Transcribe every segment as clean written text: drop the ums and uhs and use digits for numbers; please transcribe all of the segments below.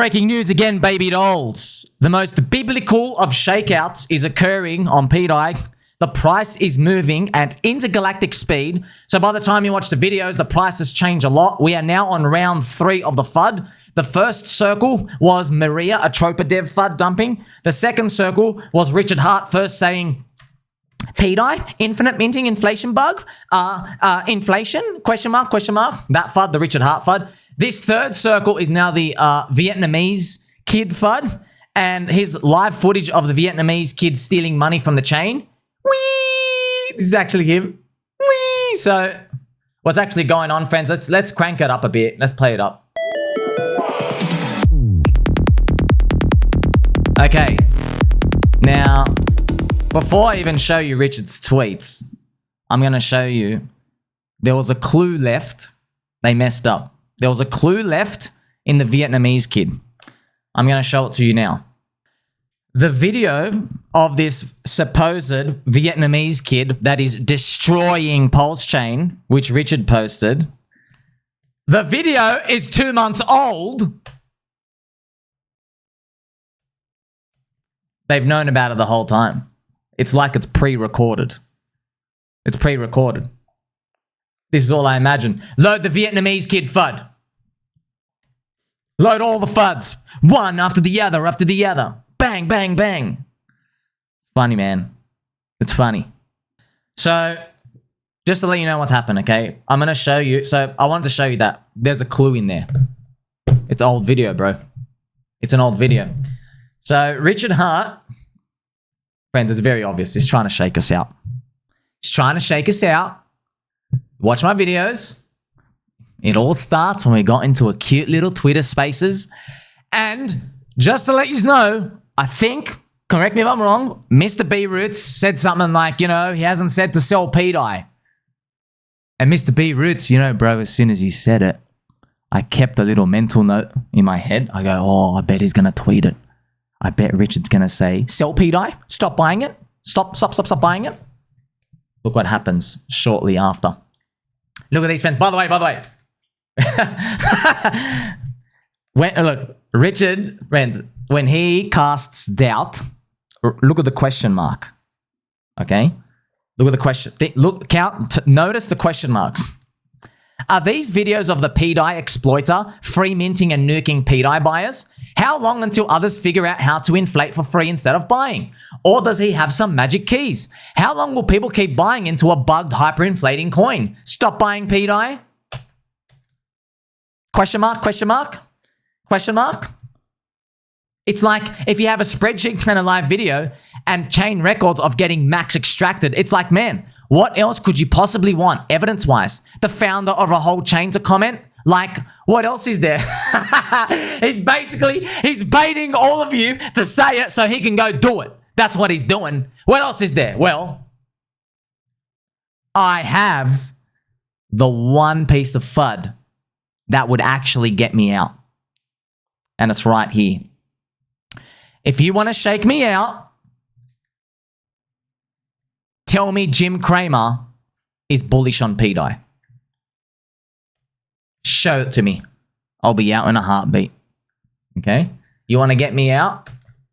Breaking news again, baby dolls. The most biblical of shakeouts is occurring on pDAI. The price is moving at intergalactic speed. So by the time you watch the videos, the prices change a lot. We are now on round 3 of the FUD. The first circle was Maria, a Tropadev FUD dumping. The second circle was Richard Hart first saying, pDAI, infinite minting inflation bug, inflation, question mark, that FUD, the Richard Hart FUD. This third circle is now the Vietnamese Kid FUD, and his live footage of the Vietnamese kid stealing money from the chain. Whee! This is actually him. Whee! So, what's actually going on, friends? Let's crank it up a bit. Let's play it up. Okay. Now, before I even show you Richard's tweets, I'm going to show you there was a clue left. They messed up. There was a clue left in the Vietnamese kid. I'm going to show it to you now. The video of this supposed Vietnamese kid that is destroying Pulse Chain, which Richard posted, the video is 2 months old. They've known about it the whole time. It's like it's pre-recorded. It's pre-recorded. This is all I imagine. Load the Vietnamese Kid FUD. Load all the FUDs. One after the other after the other. Bang, bang, bang. It's funny, man. It's funny. So, just to let you know what's happened, okay? I'm going to show you. So, I wanted to show you that. There's a clue in there. It's an old video, bro. It's an old video. So, Richard Hart, friends, it's very obvious. He's trying to shake us out. He's trying to shake us out. Watch my videos. It all starts when we got into a cute little Twitter Spaces. And just to let you know, I think, correct me if I'm wrong, Mr. B Roots said something like, you know, he hasn't said to sell pDAI. And Mr. B Roots, you know, bro, as soon as he said it, I kept a little mental note in my head. I go, oh, I bet he's going to tweet it. I bet Richard's going to say, sell pDAI, stop buying it, stop buying it. Look what happens shortly after. Look at these friends. By the way. Look, Richard, friends, when he casts doubt, look at the question mark. Okay? Look at the question. Notice the question marks. Are these videos of the pDAI exploiter free minting and nuking pDAI buyers? How long until others figure out how to inflate for free instead of buying? Or does he have some magic keys? How long will people keep buying into a bugged hyperinflating coin? Stop buying pDAI? Question mark, question mark, question mark. It's like if you have a spreadsheet and a live video and chain records of getting max extracted, it's like, man, what else could you possibly want evidence-wise? The founder of a whole chain to comment? Like, what else is there? He's baiting all of you to say it so he can go do it. That's what he's doing. What else is there? Well, I have the one piece of FUD that would actually get me out. And it's right here. If you want to shake me out, tell me Jim Cramer is bullish on pDAI. Show it to me. I'll be out in a heartbeat. Okay? You want to get me out?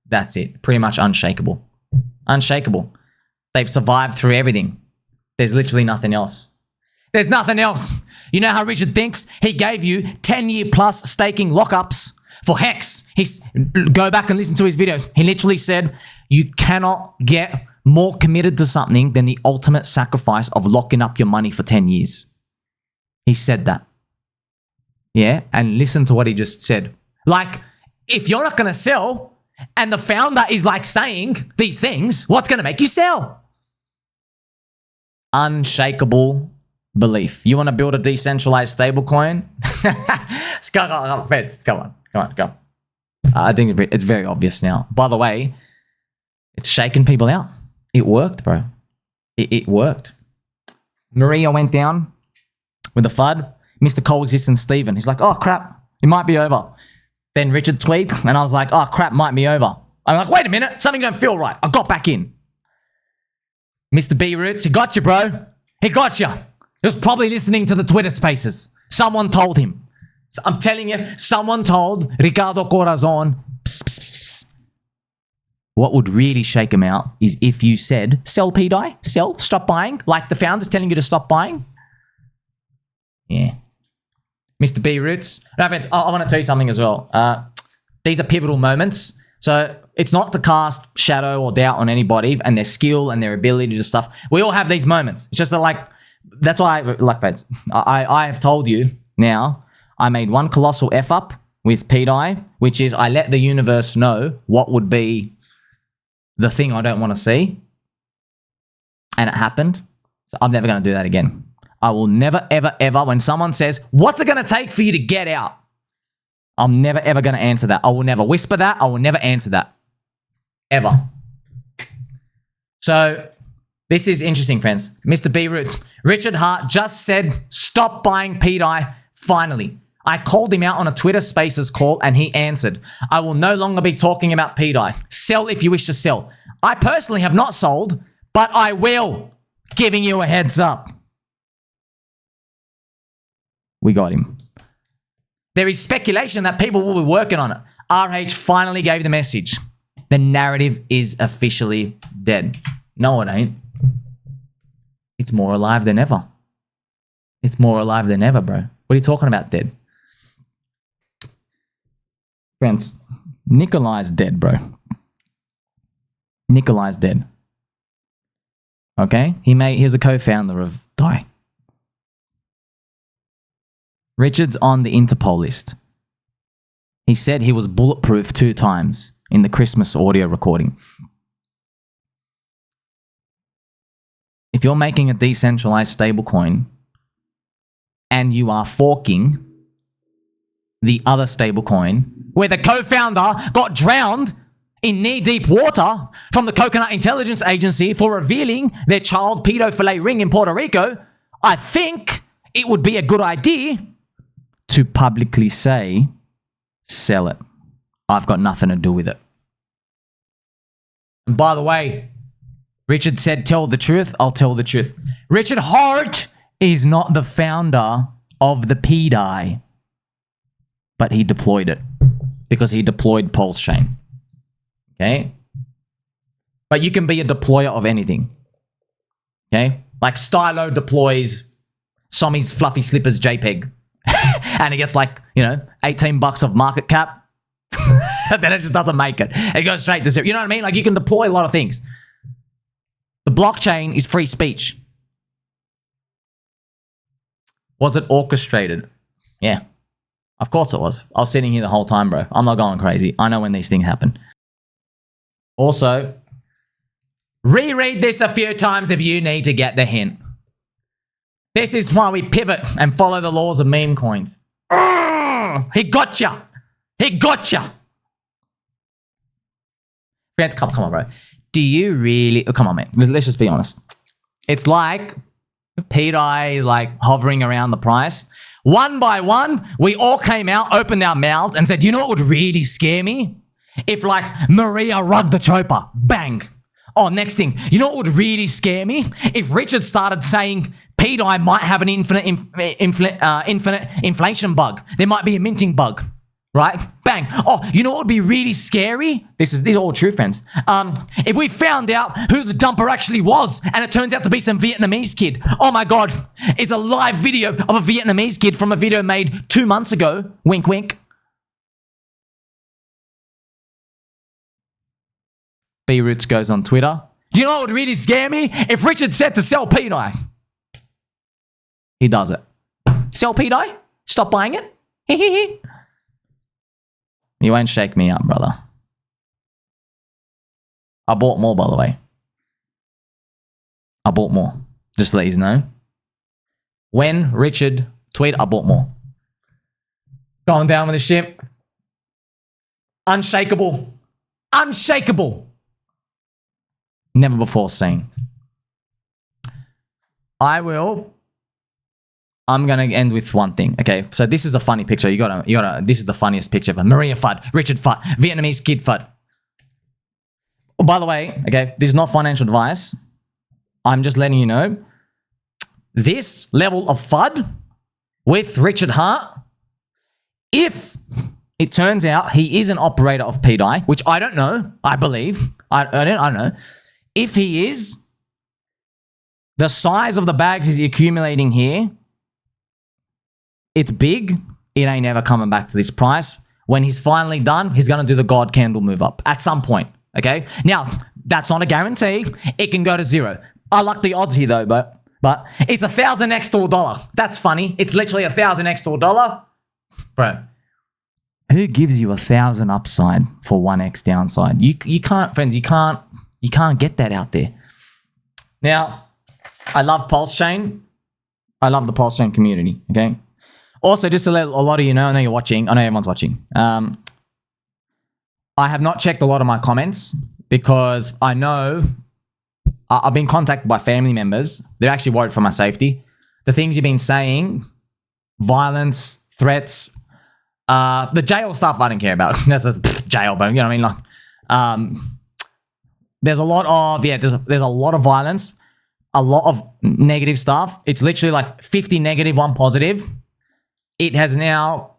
That's it. Pretty much unshakable. Unshakable. They've survived through everything. There's literally nothing else. There's nothing else. You know how Richard thinks? He gave you 10-year plus staking lockups for eHEX. Go back and listen to his videos. He literally said, you cannot get more committed to something than the ultimate sacrifice of locking up your money for 10 years. He said that. Yeah, and listen to what he just said. Like, if you're not going to sell and the founder is like saying these things, what's going to make you sell? Unshakable belief. You want to build a decentralized stablecoin? Come on, friends. Come on. I think it's very obvious now. By the way, it's shaking people out. It worked, bro. It worked. Maria went down with the FUD. Mr. Coexistence Steven. He's like, oh, crap. It might be over. Then Richard tweets, and I was like, oh, crap, might be over. I'm like, wait a minute. Something don't feel right. I got back in. Mr. B Roots, he got you, bro. He got you. He was probably listening to the Twitter Spaces. Someone told him. I'm telling you, someone told Ricardo Corazon, pss, pss, pss, pss. What would really shake him out is if you said, sell pDAI, sell, stop buying, like the founder's telling you to stop buying. Yeah. Mr. B Roots. No, friends, I want to tell you something as well. These are pivotal moments. So it's not to cast shadow or doubt on anybody and their skill and their ability to stuff. We all have these moments. It's just that, like, that's why, like, friends, I have told you now, I made one colossal F up with pDAI, which is I let the universe know what would be the thing I don't want to see. And it happened. So I'm never going to do that again. I will never, ever, ever, when someone says, what's it going to take for you to get out? I'm never, ever going to answer that. I will never whisper that. I will never answer that. Ever. So this is interesting, friends. Mr. B Roots. Richard Hart just said, stop buying pDAI. Finally. I called him out on a Twitter Spaces call and he answered, I will no longer be talking about pDAI. Sell if you wish to sell. I personally have not sold, but I will. Giving you a heads up. We got him. There is speculation that people will be working on it. RH finally gave the message. The narrative is officially dead. No, it ain't. It's more alive than ever. It's more alive than ever, bro. What are you talking about, dead? Friends, Nikolai's dead, bro. Nikolai's dead. Okay? He was a co-founder of DAI. Richard's on the Interpol list. He said he was bulletproof 2 times in the Christmas audio recording. If you're making a decentralized stablecoin and you are forking the other stablecoin where the co-founder got drowned in knee-deep water from the Coconut Intelligence Agency for revealing their child pedophilia ring in Puerto Rico, I think it would be a good idea to publicly say, sell it. I've got nothing to do with it. And by the way, Richard said, tell the truth. I'll tell the truth. Richard Hart is not the founder of the pDAI, but he deployed it because he deployed Pulse Chain. Okay? But you can be a deployer of anything. Okay? Like Stylo deploys Sommi's Fluffy Slippers JPEG. And it gets like, you know, $18 of market cap. Then it just doesn't make it. It goes straight to zero. You know what I mean? Like you can deploy a lot of things. The blockchain is free speech. Was it orchestrated? Yeah. Of course it was. I was sitting here the whole time, bro. I'm not going crazy. I know when these things happen. Also, reread this a few times if you need to get the hint. This is why we pivot and follow the laws of meme coins. He gotcha. He gotcha. Come on, bro. Do you really... Oh, come on, man. Let's just be honest. It's like pDAI is like hovering around the price. One by one, we all came out, opened our mouths and said, you know what would really scare me? If like Maria Rugdachopa, bang. Oh, next thing. You know what would really scare me? If Richard started saying pDAI might have an infinite inflation bug. There might be a minting bug. Right? Bang. Oh, you know what would be really scary? These are all true, friends. If we found out who the dumper actually was and it turns out to be some Vietnamese kid. Oh my God. It's a live video of a Vietnamese kid from a video made 2 months ago. Wink, wink. B Roots goes on Twitter. Do you know what would really scare me? If Richard said to sell pDAI. He does it. Sell pDAI? Stop buying it? Hehehe. You won't shake me up, brother. I bought more, by the way. I bought more. Just to let you know. When Richard tweeted, I bought more. Going down with the ship. Unshakable. Unshakable. Never before seen. I'm going to end with one thing. Okay, so this is a funny picture. This is the funniest picture ever. Maria FUD, Richard FUD, Vietnamese Kid FUD. Oh, by the way, okay, this is not financial advice. I'm just letting you know. This level of FUD with Richard Hart If it turns out he is an operator of pDAI, which I don't know, I believe. I don't know. If he is, the size of the bags he's accumulating here, it's big. It ain't ever coming back to this price. When he's finally done, he's going to do the God candle move up at some point, okay? Now, that's not a guarantee. It can go to zero. I like the odds here, though, but it's 1,000x to $1. That's funny. It's literally 1,000x to $1. Bro, who gives you 1,000 upside for 1x downside? You can't, friends, you can't get that out there. Now, I love Pulse Chain. I love the Pulse Chain community, okay? Also, just to let a lot of you know, I know you're watching. I know everyone's watching. I have not checked a lot of my comments because I know I've been contacted by family members. They're actually worried for my safety. The things you've been saying, violence, threats, the jail stuff I don't care about. That's just jail, but you know what I mean? Like, there's a lot of, there's a lot of violence, a lot of negative stuff. It's literally like 50 negative, 1 positive. It has now,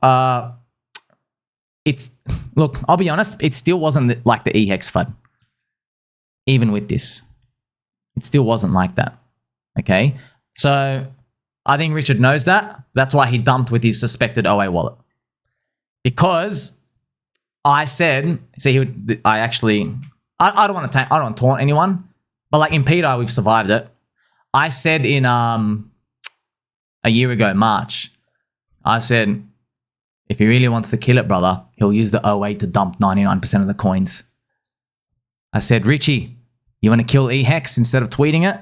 look, I'll be honest, it still wasn't like the eHEX FUD. Even with this, it still wasn't like that, okay? So I think Richard knows that. That's why he dumped with his suspected OA wallet. Because I said, see, I don't want to taunt anyone, but like in pDAI, we've survived it. I said in a year ago, March, I said, if he really wants to kill it, brother, he'll use the OA to dump 99% of the coins. I said, Richie, you want to kill eHEX instead of tweeting it?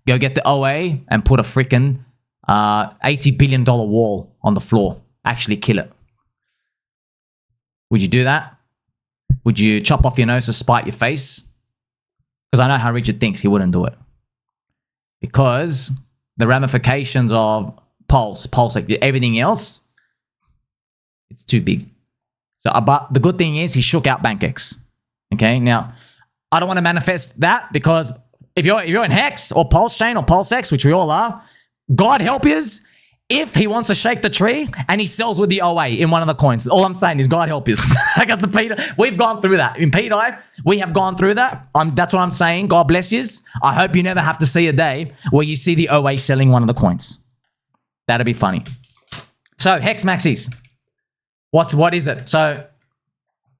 Go get the OA and put a freaking $80 billion wall on the floor. Actually kill it. Would you do that? Would you chop off your nose to spite your face? Because I know how Richard thinks he wouldn't do it. Because the ramifications of Pulse, everything else, it's too big. So, but the good thing is he shook out BankX. Okay, now I don't want to manifest that because if you're in Hex or Pulse Chain or PulseX, which we all are, God help yous, if he wants to shake the tree and he sells with the OA in one of the coins. All I'm saying is God help yous. Because the pDAI, we've gone through that. In pDAI, we have gone through that. That's what I'm saying. God bless yous. I hope you never have to see a day where you see the OA selling one of the coins. That'd be funny. So, Hex Maxis. What is it? So,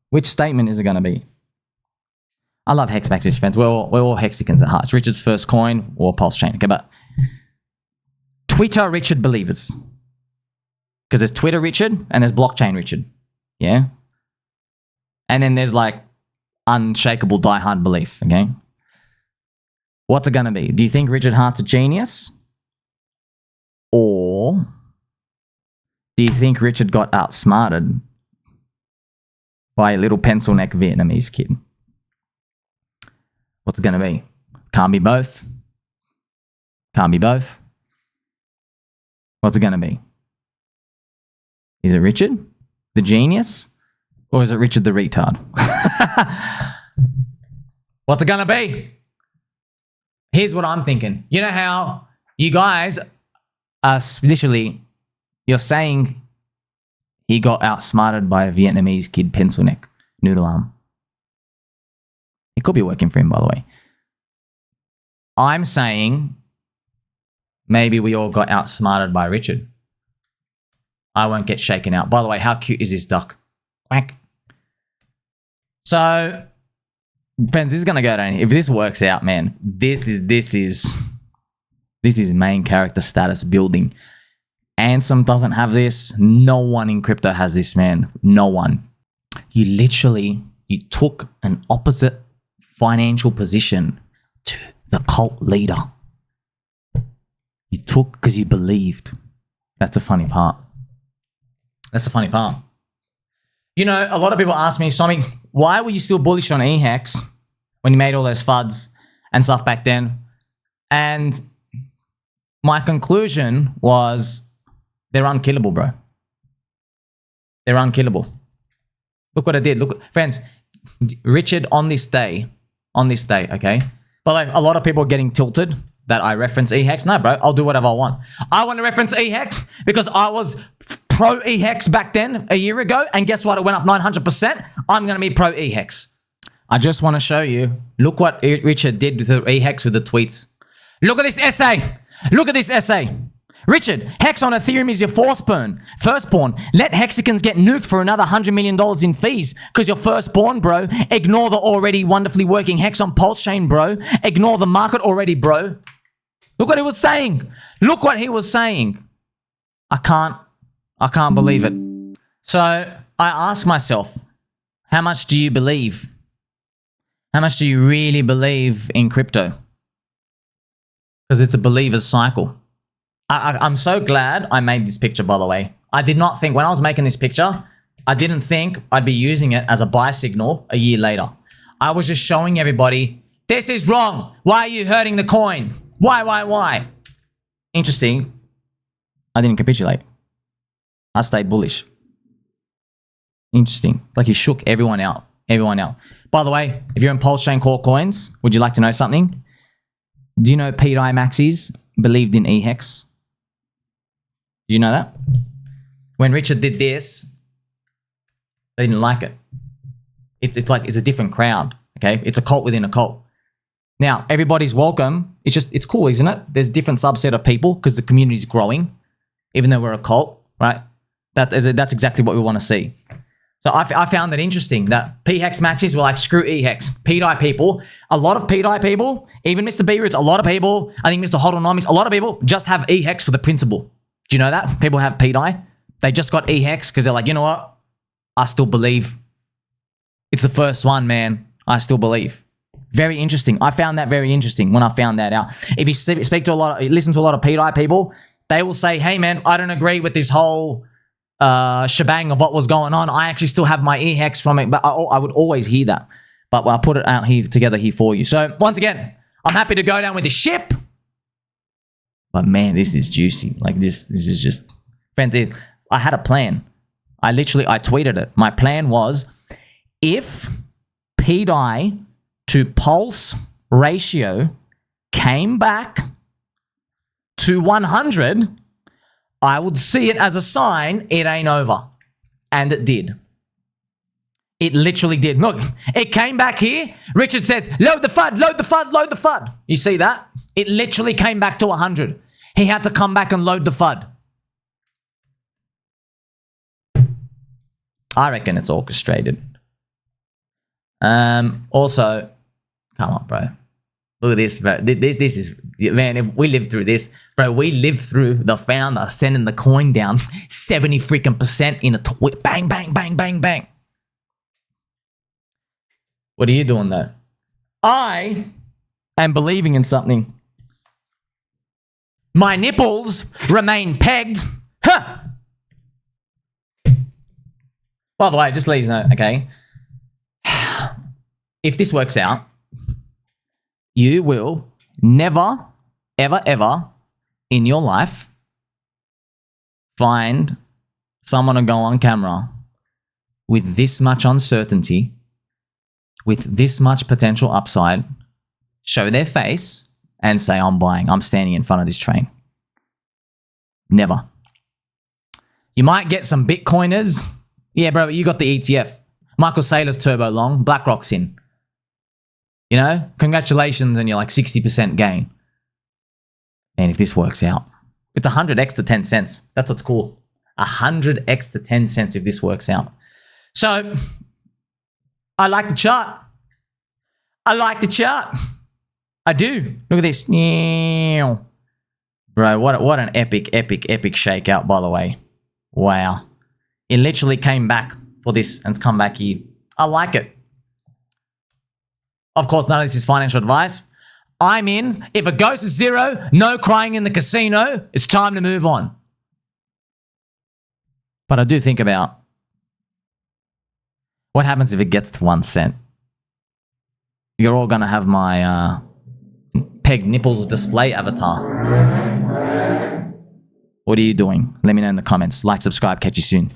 which statement is it going to be? I love Hex Maxis, friends. We're all Hexicans at heart. It's Richard's first coin or Pulse Chain. Okay, but Twitter Richard believers. Because there's Twitter Richard and there's blockchain Richard. Yeah? And then there's like unshakable diehard belief. Okay? What's it going to be? Do you think Richard Hart's a genius? Or do you think Richard got outsmarted by a little pencil neck Vietnamese kid? What's it going to be? Can't be both. Can't be both. What's it going to be? Is it Richard, the genius? Or is it Richard the retard? What's it going to be? Here's what I'm thinking. You know how you guys are literally, you're saying he got outsmarted by a Vietnamese kid pencil neck noodle arm. It could be working for him, by the way. I'm saying maybe we all got outsmarted by Richard. I won't get shaken out. By the way, how cute is this duck? Quack. So, friends, this is going to go down. If this works out, man, this is main character status building. Ansem doesn't have this. No one in crypto has this, man. No one. You took an opposite financial position to the cult leader. You took because you believed. That's a funny part. That's the funny part. You know, a lot of people ask me, Sommi, why were you still bullish on eHEX when you made all those FUDs and stuff back then? And my conclusion was they're unkillable, bro. They're unkillable. Look what I did. Look, friends, Richard on this day, okay? But like a lot of people are getting tilted that I reference eHEX. No, bro, I'll do whatever I want. I want to reference eHEX because I was pro eHEX back then, a year ago, and guess what? It went up 900%. I'm going to be pro eHEX. I just want to show you. Look what Richard did with the eHEX with the tweets. Look at this essay. Look at this essay. Richard, Hex on Ethereum is your firstborn. Let Hexicans get nuked for another $100 million in fees because you're firstborn, bro. Ignore the already wonderfully working Hex on Pulse Chain, bro. Ignore the market already, bro. Look what he was saying. Look what he was saying. I can't believe it. So I ask myself, how much do you believe? How much do you really believe in crypto? Because it's a believer's cycle. I'm so glad I made this picture, by the way. I did not think, when I was making this picture, I didn't think I'd be using it as a buy signal a year later. I was just showing everybody, this is wrong. Why are you hurting the coin? Why? Interesting. I didn't capitulate. I stayed bullish. Interesting. Like he shook everyone out. By the way, if you're in Pulse Chain Core Coins, would you like to know something? Do you know pDAI maxis believed in eHEX? Do you know that? When Richard did this, they didn't like it. It's like it's a different crowd, okay? It's a cult within a cult. Now, everybody's welcome. It's cool, isn't it? There's a different subset of people because the community's growing, even though we're a cult, right? That's exactly what we want to see. So I found that interesting that pHEX maxis were like, screw eHEX. pDAI people, a lot of pDAI people, even Mr. B Roots, a lot of people, I think Mr. Hodlonomics, a lot of people just have eHEX for the principle. Do you know that? People have pDAI. They just got eHEX because they're like, you know what? I still believe. It's the first one, man. I still believe. Very interesting. I found that very interesting when I found that out. If you speak to listen to a lot of pDAI people, they will say, hey, man, I don't agree with this whole shebang of what was going on. I actually still have my eHEX from it, but I would always hear that. But I'll put it out here together here for you. So once again, I'm happy to go down with the ship. But man, this is juicy. Like this is just, friends, I had a plan. I tweeted it. My plan was if pDAI to Pulse ratio came back to 100, I would see it as a sign it ain't over. And it did. It literally did. Look, it came back here. Richard says, load the FUD, load the FUD, load the FUD. You see that? It literally came back to 100. He had to come back and load the FUD. I reckon it's orchestrated. Also, come on, bro. Look at this, bro. This is, man, if we lived through this, bro, we lived through the founder sending the coin down 70 freaking % in a tweet. Bang, bang, bang, bang, bang. What are you doing though? I am believing in something. My nipples remain pegged. Huh. By the way, just let you know, okay? If this works out, you will never, ever, ever in your life find someone to go on camera with this much uncertainty, with this much potential upside, show their face and say, I'm buying, I'm standing in front of this train. Never. You might get some Bitcoiners. Yeah, bro, you got the ETF. Michael Saylor's turbo long, BlackRock's in. You know, congratulations on your like 60% gain. And if this works out, it's 100x to 10 cents. That's what's cool. 100x to 10 cents if this works out. So, I like the chart. I like the chart. I do. Look at this. Bro, what an epic shakeout, by the way. Wow. It literally came back for this and it's come back here. I like it. Of course, none of this is financial advice. I'm in. If it goes to zero, no crying in the casino. It's time to move on. But I do think about what happens if it gets to 1 cent. You're all going to have my peg nipples display avatar. What are you doing? Let me know in the comments. Like, subscribe, catch you soon.